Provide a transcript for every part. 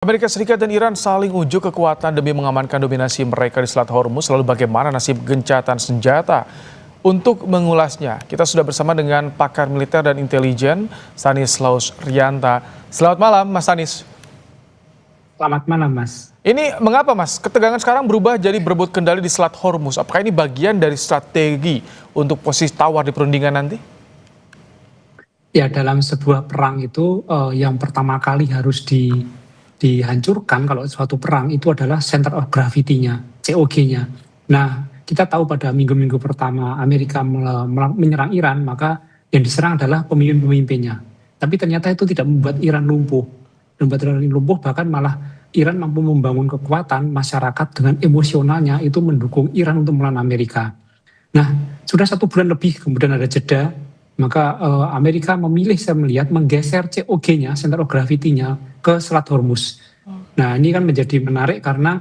Amerika Serikat dan Iran saling unjuk kekuatan demi mengamankan dominasi mereka di Selat Hormuz. Lalu bagaimana nasib gencatan senjata? Untuk mengulasnya, kita sudah bersama dengan pakar militer dan intelijen, Stanislaus Rianta. Selamat malam, Mas Stanis. Selamat malam, Mas. Ini mengapa, Mas, ketegangan sekarang berubah jadi berebut kendali di Selat Hormuz? Apakah ini bagian dari strategi untuk posisi tawar di perundingan nanti? Ya, dalam sebuah perang itu yang pertama kali harus dihancurkan kalau suatu perang itu adalah center of gravity-nya, COG-nya. Nah, kita tahu pada minggu-minggu pertama Amerika menyerang Iran, maka yang diserang adalah pemimpin-pemimpinnya. Tapi ternyata itu tidak membuat Iran lumpuh. Membuat Iran lumpuh, bahkan malah Iran mampu membangun kekuatan masyarakat dengan emosionalnya itu mendukung Iran untuk melawan Amerika. Nah, sudah 1 bulan lebih kemudian ada jeda, maka Amerika memilih, saya melihat, menggeser COG-nya, center of gravity-nya, ke Selat Hormuz. Nah, ini kan menjadi menarik karena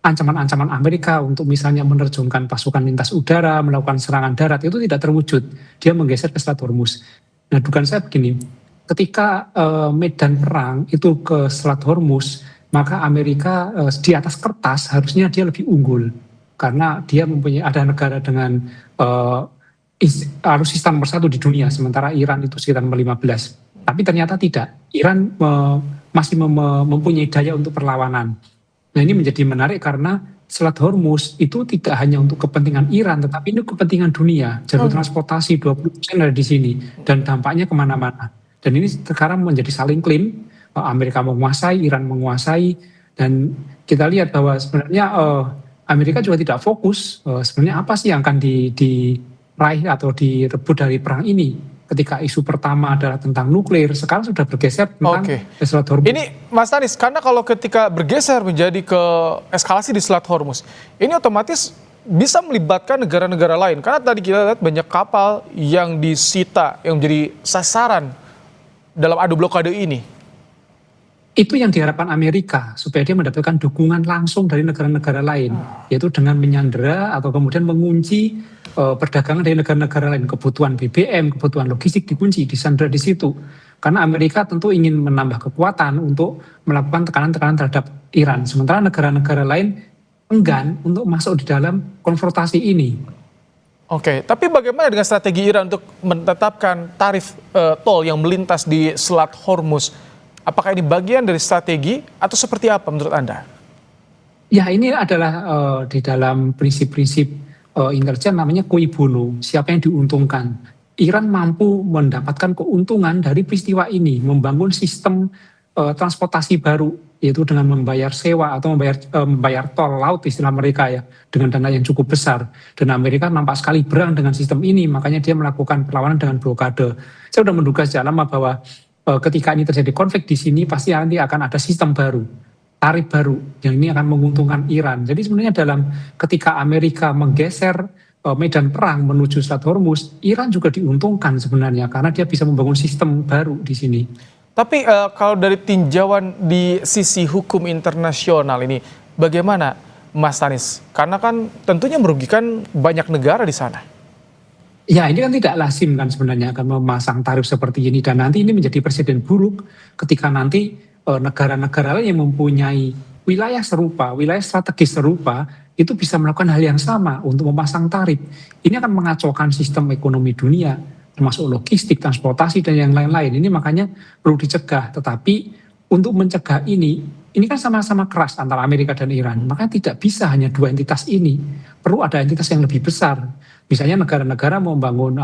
ancaman-ancaman Amerika untuk misalnya menerjunkan pasukan lintas udara, melakukan serangan darat, itu tidak terwujud. Dia menggeser ke Selat Hormuz. Nah, dugaan saya begini, ketika medan perang itu ke Selat Hormuz, maka Amerika di atas kertas harusnya dia lebih unggul. Karena dia mempunyai, ada negara dengan alutsista nomor 1 di dunia, sementara Iran itu sekitar 15. Tapi ternyata tidak. Iran masih mempunyai daya untuk perlawanan. Nah, ini menjadi menarik karena Selat Hormuz itu tidak hanya untuk kepentingan Iran, tetapi ini kepentingan dunia. Jalur transportasi 20% ada di sini dan dampaknya kemana-mana. Dan ini sekarang menjadi saling klaim. Amerika menguasai, Iran menguasai, dan kita lihat bahwa sebenarnya Amerika juga tidak fokus sebenarnya apa sih yang akan diraih atau direbut dari perang ini. Ketika isu pertama adalah tentang nuklir, sekarang sudah bergeser tentang Selat Hormuz. Ini Mas Stanis, karena kalau ketika bergeser menjadi ke eskalasi di Selat Hormuz, ini otomatis bisa melibatkan negara-negara lain. Karena tadi kita lihat banyak kapal yang disita, yang menjadi sasaran dalam adu blokade ini. Itu yang diharapkan Amerika, supaya dia mendapatkan dukungan langsung dari negara-negara lain, yaitu dengan menyandera atau kemudian mengunci perdagangan dari negara-negara lain, kebutuhan BBM, kebutuhan logistik dikunci, disandera di situ. Karena Amerika tentu ingin menambah kekuatan untuk melakukan tekanan-tekanan terhadap Iran. Sementara negara-negara lain enggan untuk masuk di dalam konfrontasi ini. Oke, tapi bagaimana dengan strategi Iran untuk menetapkan tarif tol yang melintas di Selat Hormuz? Apakah ini bagian dari strategi atau seperti apa menurut Anda? Ya, ini adalah di dalam prinsip-prinsip intelijen namanya cui bono, siapa yang diuntungkan. Iran mampu mendapatkan keuntungan dari peristiwa ini, membangun sistem transportasi baru, yaitu dengan membayar sewa atau membayar tol laut istilah mereka ya, dengan dana yang cukup besar. Dan Amerika nampak sekali berang dengan sistem ini, makanya dia melakukan perlawanan dengan blokade. Saya sudah menduga sejak lama bahwa ketika ini terjadi konflik di sini, pasti nanti akan ada sistem baru, tarif baru yang ini akan menguntungkan Iran. Jadi sebenarnya ketika Amerika menggeser medan perang menuju Selat Hormuz, Iran juga diuntungkan sebenarnya karena dia bisa membangun sistem baru di sini. Tapi kalau dari tinjauan di sisi hukum internasional ini, bagaimana Mas Stanis? Karena kan tentunya merugikan banyak negara di sana. Ya, ini kan tidak lazim kan sebenarnya akan memasang tarif seperti ini, dan nanti ini menjadi presiden buruk ketika nanti negara-negara lain yang mempunyai wilayah serupa, wilayah strategis serupa, itu bisa melakukan hal yang sama untuk memasang tarif. Ini akan mengacaukan sistem ekonomi dunia, termasuk logistik, transportasi, dan yang lain-lain. Ini makanya perlu dicegah. Tetapi untuk mencegah ini kan sama-sama keras antara Amerika dan Iran. Makanya tidak bisa hanya 2 entitas ini. Perlu ada entitas yang lebih besar. Misalnya negara-negara mau membangun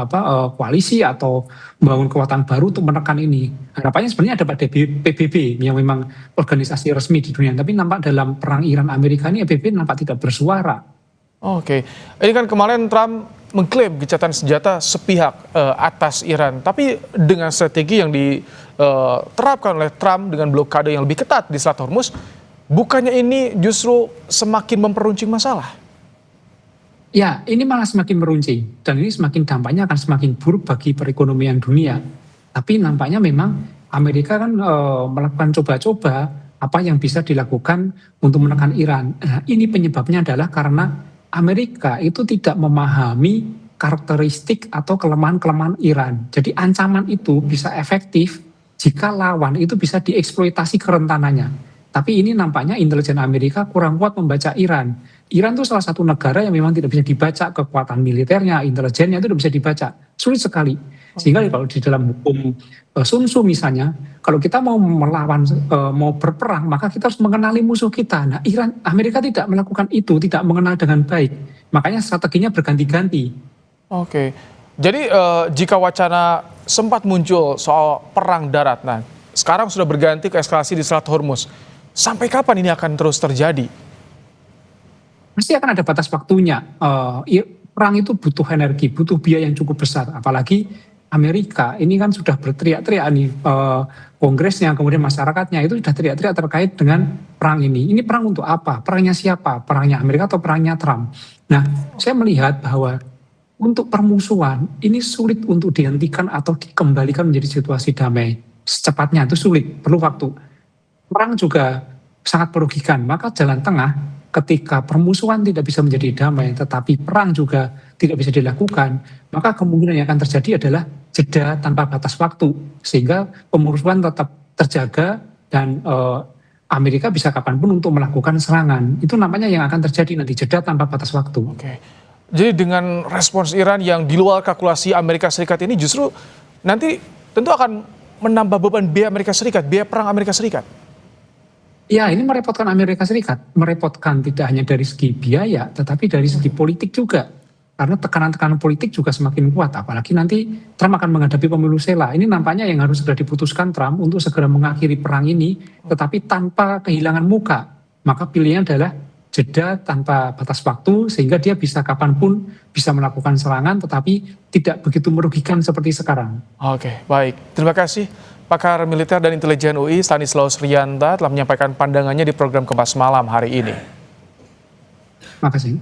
koalisi atau membangun kekuatan baru untuk menekan ini. Harapannya sebenarnya ada pada PBB yang memang organisasi resmi di dunia. Tapi nampak dalam perang Iran-Amerika ini PBB nampak tidak bersuara. Oke, ini kan kemarin Trump mengklaim gencatan senjata sepihak atas Iran. Tapi dengan strategi yang diterapkan oleh Trump dengan blokade yang lebih ketat di Selat Hormuz, bukannya ini justru semakin memperuncing masalah? Ya, ini malah semakin meruncing. Dan ini dampaknya akan semakin buruk bagi perekonomian dunia. Tapi nampaknya memang Amerika kan melakukan coba-coba apa yang bisa dilakukan untuk menekan Iran. Nah, ini penyebabnya adalah karena Amerika itu tidak memahami karakteristik atau kelemahan-kelemahan Iran. Jadi ancaman itu bisa efektif jika lawan itu bisa dieksploitasi kerentanannya. Tapi ini nampaknya intelijen Amerika kurang kuat membaca Iran. Iran itu salah satu negara yang memang tidak bisa dibaca kekuatan militernya, intelijennya itu tidak bisa dibaca. Sulit sekali. Sehingga kalau di dalam hukum Sun Tzu misalnya, kalau kita mau melawan, mau berperang, maka kita harus mengenali musuh kita. Nah, Amerika tidak melakukan itu, tidak mengenal dengan baik. Makanya strateginya berganti-ganti. Oke, jadi jika wacana sempat muncul soal perang darat, nah sekarang sudah berganti ke eskalasi di Selat Hormuz. Sampai kapan ini akan terus terjadi? Pasti akan ada batas waktunya. Perang itu butuh energi, butuh biaya yang cukup besar. Apalagi Amerika ini kan sudah berteriak-teriak nih, kongresnya, kemudian masyarakatnya itu sudah teriak-teriak terkait dengan perang ini. Ini perang untuk apa? Perangnya siapa? Perangnya Amerika atau perangnya Trump? Nah, saya melihat bahwa untuk permusuhan ini sulit untuk dihentikan atau dikembalikan menjadi situasi damai. Secepatnya itu sulit, perlu waktu. Perang juga sangat merugikan, maka jalan tengah ketika permusuhan tidak bisa menjadi damai, tetapi perang juga tidak bisa dilakukan, maka kemungkinan yang akan terjadi adalah jeda tanpa batas waktu, sehingga permusuhan tetap terjaga dan Amerika bisa kapanpun untuk melakukan serangan. Itu namanya yang akan terjadi nanti, jeda tanpa batas waktu. Oke. Jadi dengan respons Iran yang di luar kalkulasi Amerika Serikat ini justru nanti tentu akan menambah beban biaya Amerika Serikat, biaya perang Amerika Serikat. Ya, ini merepotkan Amerika Serikat. Merepotkan tidak hanya dari segi biaya, tetapi dari segi politik juga. Karena tekanan-tekanan politik juga semakin kuat. Apalagi nanti Trump akan menghadapi pemilu sela. Ini nampaknya yang harus segera diputuskan Trump untuk segera mengakhiri perang ini, tetapi tanpa kehilangan muka. Maka pilihannya adalah jeda tanpa batas waktu, sehingga dia bisa kapanpun bisa melakukan serangan, tetapi tidak begitu merugikan seperti sekarang. Oke, baik. Terima kasih pakar militer dan intelijen UI Stanislaus Rianta telah menyampaikan pandangannya di program Kompas Malam hari ini. Terima kasih.